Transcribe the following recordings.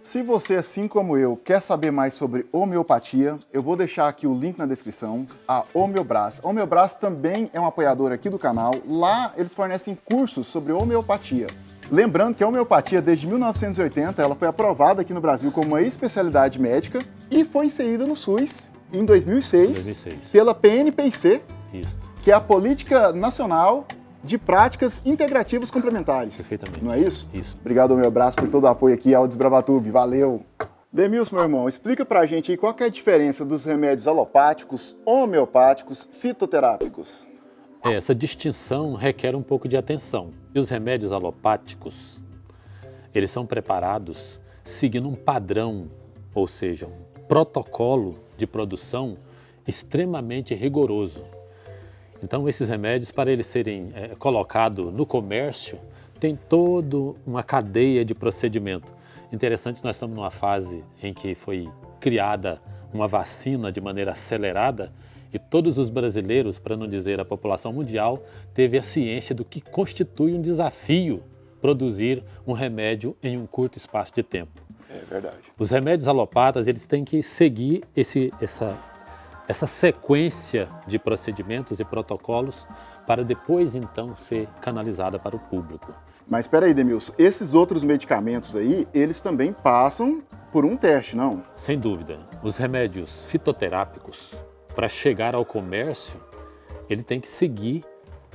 Se você, assim como eu, quer saber mais sobre homeopatia, eu vou deixar aqui o link na descrição, a Homeobras. A Homeobras também é um apoiador aqui do canal. Lá eles fornecem cursos sobre homeopatia. Lembrando que a homeopatia, desde 1980, ela foi aprovada aqui no Brasil como uma especialidade médica e foi inserida no SUS em 2006. Pela PNPC, que é a Política Nacional de Práticas Integrativas Complementares. Perfeitamente. Não é isso? Isso. Obrigado, Homeobras, por todo o apoio aqui ao Desbravatube. Valeu! Demilson, meu irmão, explica pra gente aí qual que é a diferença dos remédios alopáticos, homeopáticos, fitoterápicos. Essa distinção requer um pouco de atenção. E os remédios alopáticos, eles são preparados seguindo um padrão, ou seja, um protocolo de produção extremamente rigoroso. Então, esses remédios, para eles serem colocados no comércio, tem toda uma cadeia de procedimento. Interessante, nós estamos numa fase em que foi criada uma vacina de maneira acelerada e todos os brasileiros, para não dizer a população mundial, teve a ciência do que constitui um desafio produzir um remédio em um curto espaço de tempo. É verdade. Os remédios alopatas, eles têm que seguir essa sequência de procedimentos e protocolos para depois, então, ser canalizada para o público. Mas espera aí, Demilson, esses outros medicamentos aí, eles também passam por um teste, não? Sem dúvida. Os remédios fitoterápicos, para chegar ao comércio, ele tem que seguir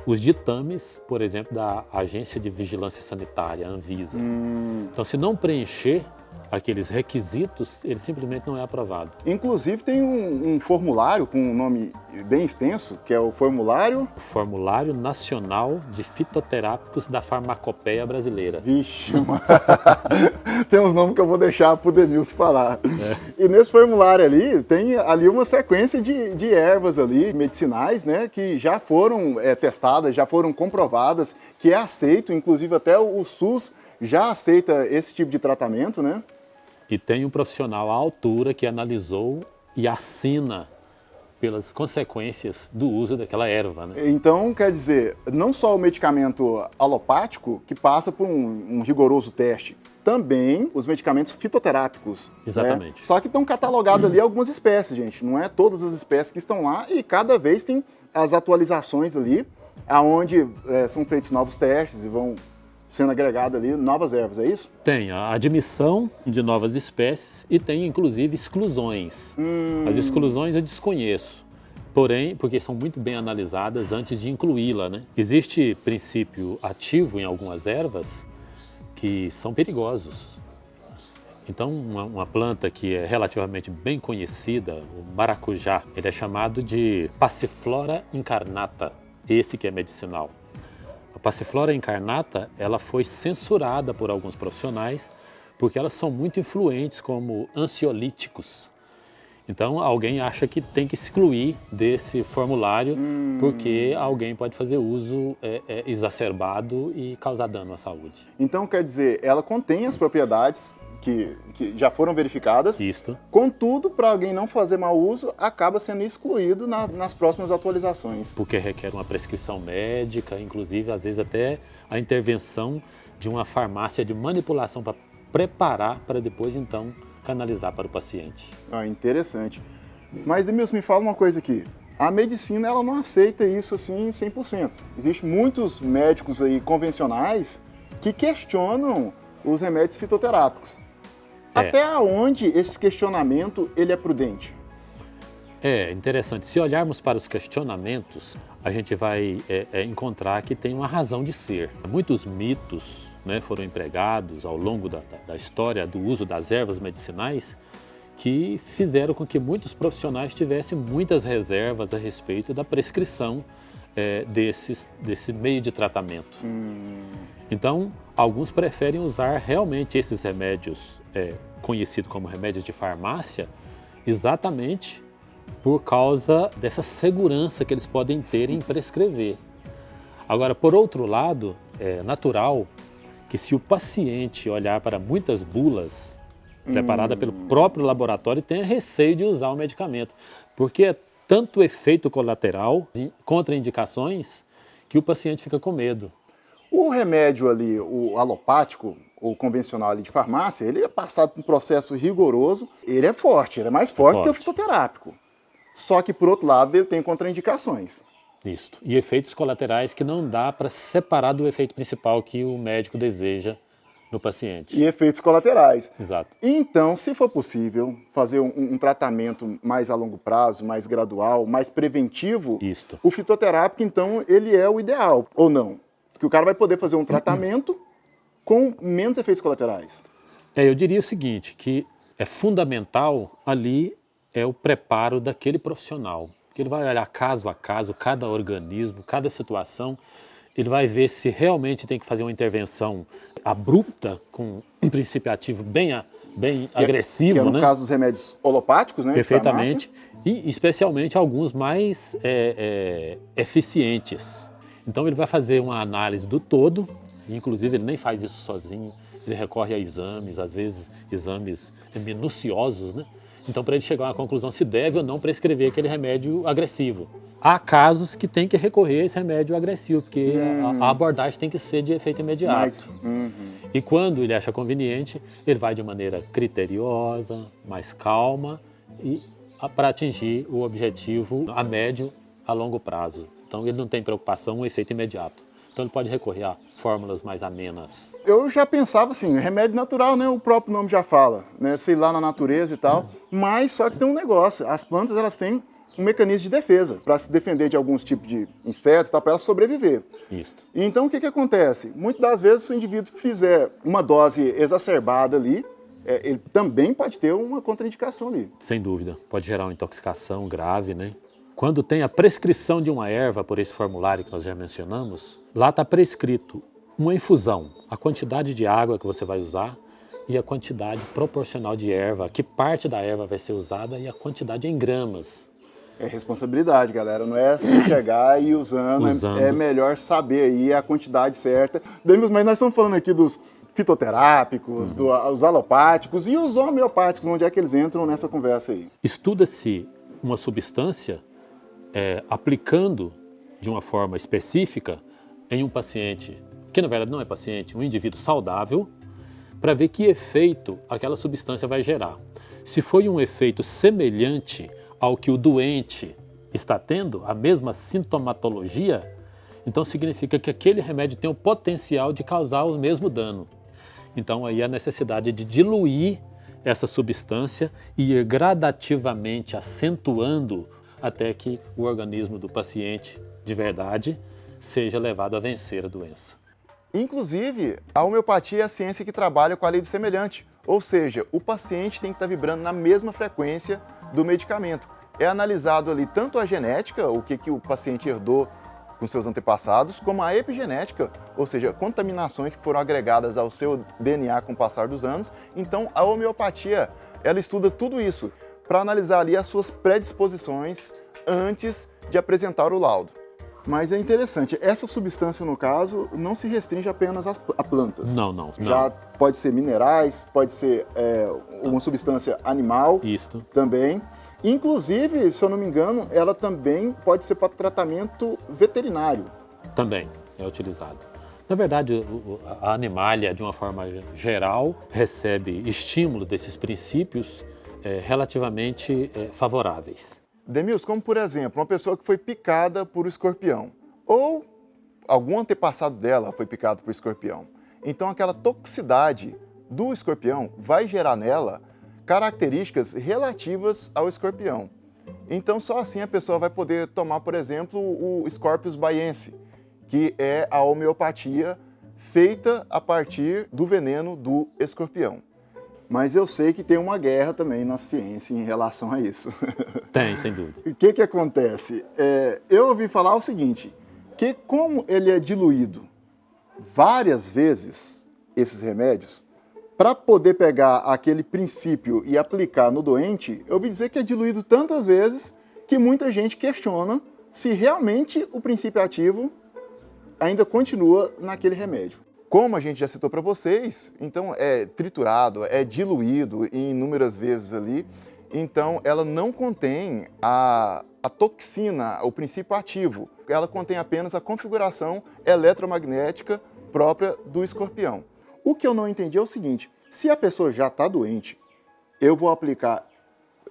os ditames, por exemplo, da Agência de Vigilância Sanitária, a Anvisa. Então, se não preencher aqueles requisitos, ele simplesmente não é aprovado. Inclusive tem um formulário com um nome bem extenso, que é o formulário... Formulário Nacional de Fitoterápicos da Farmacopeia Brasileira. Vixe, mano. Tem uns nomes que eu vou deixar pro Demilson falar. E nesse formulário ali, tem ali uma sequência de ervas ali, medicinais, né, que já foram testadas, já foram comprovadas, que é aceito, inclusive até o SUS já aceita esse tipo de tratamento, né? E tem um profissional à altura que analisou e assina pelas consequências do uso daquela erva, né? Então, quer dizer, não só o medicamento alopático que passa por um rigoroso teste, também os medicamentos fitoterápicos. Exatamente. Né? Só que estão catalogados ali algumas espécies, gente. Não é todas as espécies que estão lá e cada vez tem as atualizações ali, aonde são feitos novos testes e vão sendo agregadas ali novas ervas, é isso? Tem a admissão de novas espécies e tem inclusive exclusões. As exclusões eu desconheço, porém, porque são muito bem analisadas antes de incluí-la, né? Existe princípio ativo em algumas ervas que são perigosos. Então, uma planta que é relativamente bem conhecida, o maracujá, ele é chamado de Passiflora incarnata, esse que é medicinal. A Passiflora incarnata, ela foi censurada por alguns profissionais porque elas são muito influentes como ansiolíticos. Então, alguém acha que tem que excluir desse formulário porque alguém pode fazer uso exacerbado e causar dano à saúde. Então, quer dizer, ela contém as propriedades que já foram verificadas. Isto. Contudo, para alguém não fazer mau uso, acaba sendo excluído nas próximas atualizações. Porque requer uma prescrição médica, inclusive, às vezes até a intervenção de uma farmácia de manipulação para preparar para depois, então, canalizar para o paciente. Ah, interessante. Mas, Demilson, me fala uma coisa aqui. A medicina, ela não aceita isso assim 100%. Existem muitos médicos aí convencionais que questionam os remédios fitoterápicos. Até onde esse questionamento ele é prudente? É interessante. Se olharmos para os questionamentos, a gente vai encontrar que tem uma razão de ser. Muitos mitos, né, foram empregados ao longo da história do uso das ervas medicinais que fizeram com que muitos profissionais tivessem muitas reservas a respeito da prescrição desse meio de tratamento. Então, alguns preferem usar realmente esses remédios conhecidos como remédios de farmácia exatamente por causa dessa segurança que eles podem ter em prescrever. Agora, por outro lado, é natural que se o paciente olhar para muitas bulas preparadas pelo próprio laboratório, tenha receio de usar o medicamento, porque é tanto efeito colateral, contraindicações, que o paciente fica com medo. O remédio ali, o alopático, ou convencional ali de farmácia, ele é passado por um processo rigoroso, ele é forte, ele é mais forte que o fitoterápico. Só que, por outro lado, ele tem contraindicações. Isso. E efeitos colaterais que não dá para separar do efeito principal que o médico deseja no paciente. E efeitos colaterais. Exato. Então, se for possível, fazer um tratamento mais a longo prazo, mais gradual, mais preventivo, Isto. o fitoterápico, então, ele é o ideal, ou não? Porque o cara vai poder fazer um tratamento com menos efeitos colaterais. Eu diria o seguinte, que é fundamental ali é o preparo daquele profissional. Porque ele vai olhar caso a caso, cada organismo, cada situação, ele vai ver se realmente tem que fazer uma intervenção abrupta, com um princípio ativo bem agressivo. Que é no né? caso dos remédios holopáticos, né? Perfeitamente. E especialmente alguns mais eficientes. Então ele vai fazer uma análise do todo, inclusive ele nem faz isso sozinho, ele recorre a exames, às vezes exames minuciosos, né? Então, para ele chegar a uma conclusão se deve ou não prescrever aquele remédio agressivo. Há casos que tem que recorrer a esse remédio agressivo, porque a abordagem tem que ser de efeito imediato. E quando ele acha conveniente, ele vai de maneira criteriosa, mais calma, e para atingir o objetivo a médio, a longo prazo. Então, ele não tem preocupação com o efeito imediato. Então ele pode recorrer a fórmulas mais amenas. Eu já pensava assim, remédio natural, né? O próprio nome já fala, né? Sei lá na natureza e tal. Mas só que tem um negócio, as plantas elas têm um mecanismo de defesa para se defender de alguns tipos de insetos, para elas sobreviver. Isso. Então o que acontece? Muitas das vezes se o indivíduo fizer uma dose exacerbada ali, ele também pode ter uma contraindicação ali. Sem dúvida, pode gerar uma intoxicação grave, né? Quando tem a prescrição de uma erva por esse formulário que nós já mencionamos, lá está prescrito uma infusão, a quantidade de água que você vai usar e a quantidade proporcional de erva, que parte da erva vai ser usada e a quantidade em gramas. É responsabilidade, galera, não é se chegar e ir usando. É melhor saber aí a quantidade certa. Mas nós estamos falando aqui dos fitoterápicos, dos alopáticos e os homeopáticos, onde é que eles entram nessa conversa aí? Estuda-se uma substância aplicando de uma forma específica em um paciente, que na verdade não é paciente, um indivíduo saudável, para ver que efeito aquela substância vai gerar. Se foi um efeito semelhante ao que o doente está tendo, a mesma sintomatologia, então significa que aquele remédio tem o potencial de causar o mesmo dano. Então aí a necessidade de diluir essa substância e ir gradativamente acentuando até que o organismo do paciente, de verdade, seja levado a vencer a doença. Inclusive, a homeopatia é a ciência que trabalha com a lei do semelhante, ou seja, o paciente tem que estar vibrando na mesma frequência do medicamento. É analisado ali tanto a genética, o que o paciente herdou com seus antepassados, como a epigenética, ou seja, contaminações que foram agregadas ao seu DNA com o passar dos anos. Então, a homeopatia, ela estuda tudo isso, para analisar ali as suas predisposições antes de apresentar o laudo. Mas é interessante, essa substância, no caso, não se restringe apenas a plantas. Não. Já pode ser minerais, pode ser uma substância animal também. Inclusive, se eu não me engano, ela também pode ser para tratamento veterinário. Também é utilizado. Na verdade, a animália, de uma forma geral, recebe estímulo desses princípios relativamente favoráveis. Demilson, como por exemplo, uma pessoa que foi picada por um escorpião, ou algum antepassado dela foi picado por escorpião. Então aquela toxicidade do escorpião vai gerar nela características relativas ao escorpião. Então só assim a pessoa vai poder tomar, por exemplo, o Scorpius baiense, que é a homeopatia feita a partir do veneno do escorpião. Mas eu sei que tem uma guerra também na ciência em relação a isso. Tem, sem dúvida. O que acontece? Eu ouvi falar o seguinte, que como ele é diluído várias vezes, esses remédios, para poder pegar aquele princípio e aplicar no doente, eu ouvi dizer que é diluído tantas vezes que muita gente questiona se realmente o princípio ativo ainda continua naquele remédio. Como a gente já citou para vocês, então é triturado, é diluído em inúmeras vezes ali, então ela não contém a toxina, o princípio ativo, ela contém apenas a configuração eletromagnética própria do escorpião. O que eu não entendi é o seguinte, se a pessoa já está doente, eu vou aplicar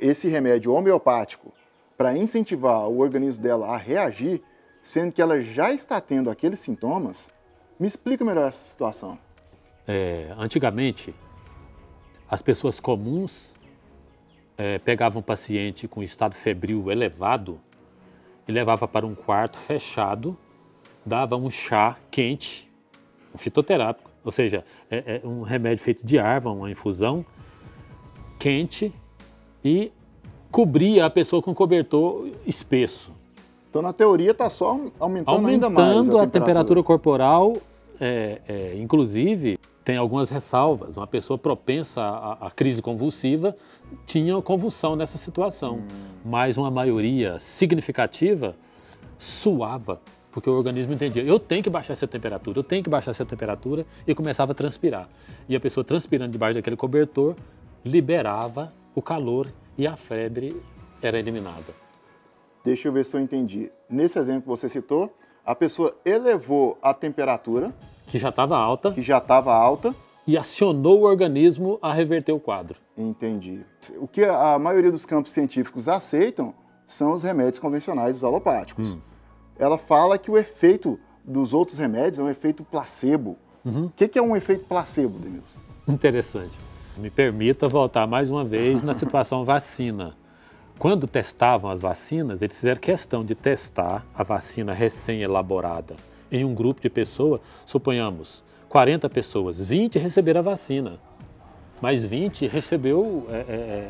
esse remédio homeopático para incentivar o organismo dela a reagir, sendo que ela já está tendo aqueles sintomas. Me explica melhor essa situação. Antigamente, as pessoas comuns pegavam um paciente com estado febril elevado e levava para um quarto fechado, dava um chá quente, um fitoterápico, ou seja, um remédio feito de erva, uma infusão quente, e cobria a pessoa com cobertor espesso. Então, na teoria, está só aumentando ainda mais a temperatura corporal, inclusive, tem algumas ressalvas. Uma pessoa propensa à crise convulsiva tinha convulsão nessa situação, mas uma maioria significativa suava, porque o organismo entendia, eu tenho que baixar essa temperatura, e começava a transpirar. E a pessoa transpirando debaixo daquele cobertor liberava o calor e a febre era eliminada. Deixa eu ver se eu entendi. Nesse exemplo que você citou, a pessoa elevou a temperatura, que já estava alta, e acionou o organismo a reverter o quadro. Entendi. O que a maioria dos campos científicos aceitam são os remédios convencionais, os alopáticos. Ela fala que o efeito dos outros remédios é um efeito placebo. O que é um efeito placebo, Denilson? Interessante. Me permita voltar mais uma vez na situação vacina. Quando testavam as vacinas, eles fizeram questão de testar a vacina recém-elaborada em um grupo de pessoas, suponhamos, 40 pessoas, 20 receberam a vacina, mas 20 recebeu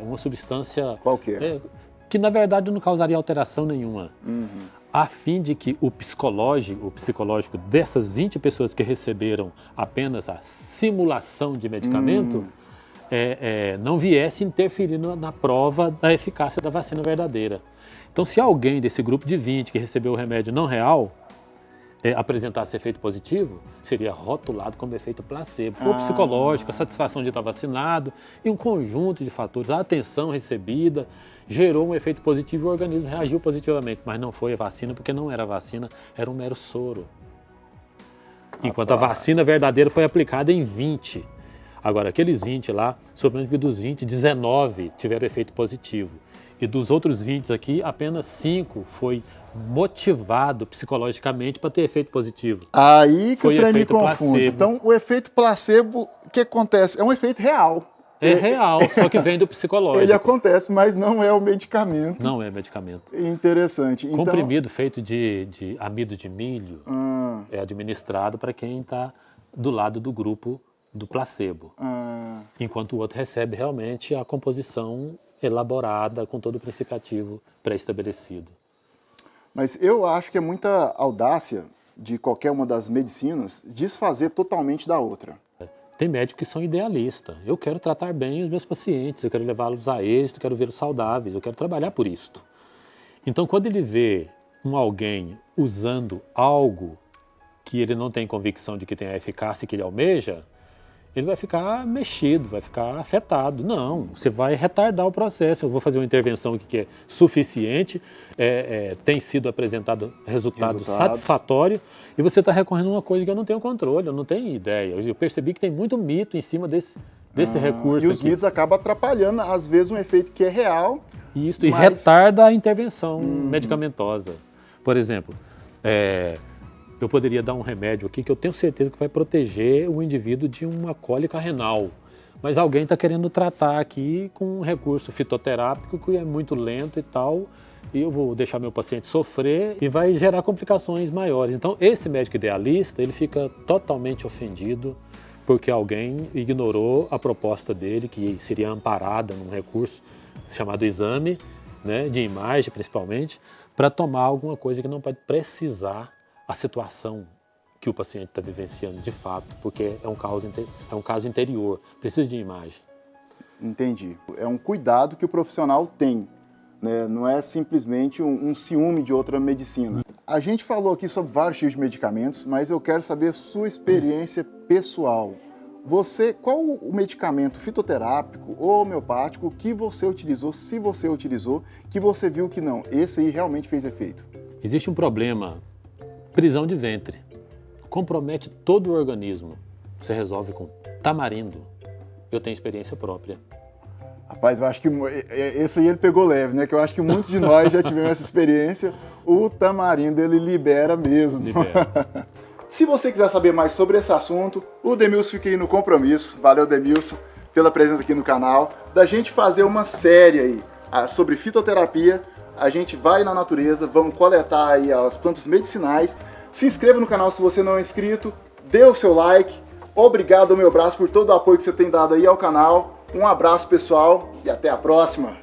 uma substância... Qualquer. Que na verdade não causaria alteração nenhuma. A fim de que o psicológico dessas 20 pessoas que receberam apenas a simulação de medicamento... não viesse interferir na prova da eficácia da vacina verdadeira. Então, se alguém desse grupo de 20 que recebeu o remédio não real apresentasse efeito positivo, seria rotulado como efeito placebo. Foi o psicológico, a satisfação de estar vacinado e um conjunto de fatores. A atenção recebida gerou um efeito positivo e o organismo reagiu positivamente, mas não foi a vacina porque não era vacina, era um mero soro. Enquanto a vacina verdadeira foi aplicada em 20. Agora, aqueles 20 lá, somente dos 20, 19 tiveram efeito positivo. E dos outros 20 aqui, apenas 5 foi motivado psicologicamente para ter efeito positivo. Aí que foi o trem me confunde. Placebo. Então, o efeito placebo, o que acontece? É um efeito real. É real, só que vem do psicológico. Ele acontece, mas não é o medicamento. Não é medicamento. Interessante. Então... Comprimido feito de amido de milho é administrado para quem está do lado do grupo do placebo, enquanto o outro recebe realmente a composição elaborada com todo o princípio ativo pré-estabelecido. Mas eu acho que é muita audácia de qualquer uma das medicinas desfazer totalmente da outra. Tem médicos que são idealistas. Eu quero tratar bem os meus pacientes, eu quero levá-los a êxito, eu quero vê-los saudáveis, eu quero trabalhar por isto. Então, quando ele vê alguém usando algo que ele não tem convicção de que tem a eficácia que ele almeja, ele vai ficar mexido, vai ficar afetado. Não, você vai retardar o processo. Eu vou fazer uma intervenção aqui que é suficiente, tem sido apresentado resultado satisfatório, e você está recorrendo a uma coisa que eu não tenho controle, eu não tenho ideia. Eu percebi que tem muito mito em cima desse recurso. E os mitos acabam atrapalhando, às vezes, um efeito que é real. Isso, e retarda a intervenção medicamentosa. Por exemplo, eu poderia dar um remédio aqui que eu tenho certeza que vai proteger o indivíduo de uma cólica renal. Mas alguém está querendo tratar aqui com um recurso fitoterápico que é muito lento e tal, e eu vou deixar meu paciente sofrer e vai gerar complicações maiores. Então, esse médico idealista, ele fica totalmente ofendido porque alguém ignorou a proposta dele, que seria amparada num recurso chamado exame, né, de imagem principalmente, para tomar alguma coisa que não pode precisar a situação que o paciente está vivenciando de fato, porque é um caso interior, precisa de imagem. Entendi. É um cuidado que o profissional tem, né? Não é simplesmente um ciúme de outra medicina. A gente falou aqui sobre vários tipos de medicamentos, mas eu quero saber a sua experiência pessoal. Qual o medicamento fitoterápico ou homeopático que você utilizou, se você utilizou, que você viu que não, esse aí realmente fez efeito? Existe um problema. Prisão de ventre. Compromete todo o organismo. Você resolve com tamarindo. Eu tenho experiência própria. Rapaz, eu acho que esse aí ele pegou leve, né? Que eu acho que muitos de nós já tivemos essa experiência. O tamarindo, ele libera mesmo. Libera. Se você quiser saber mais sobre esse assunto, o Demilson fica aí no compromisso. Valeu, Demilson, pela presença aqui no canal. Da gente fazer uma série aí sobre fitoterapia. A gente vai na natureza, vamos coletar aí as plantas medicinais. Se inscreva no canal se você não é inscrito. Dê o seu like. Obrigado, meu braço, por todo o apoio que você tem dado aí ao canal. Um abraço, pessoal, e até a próxima!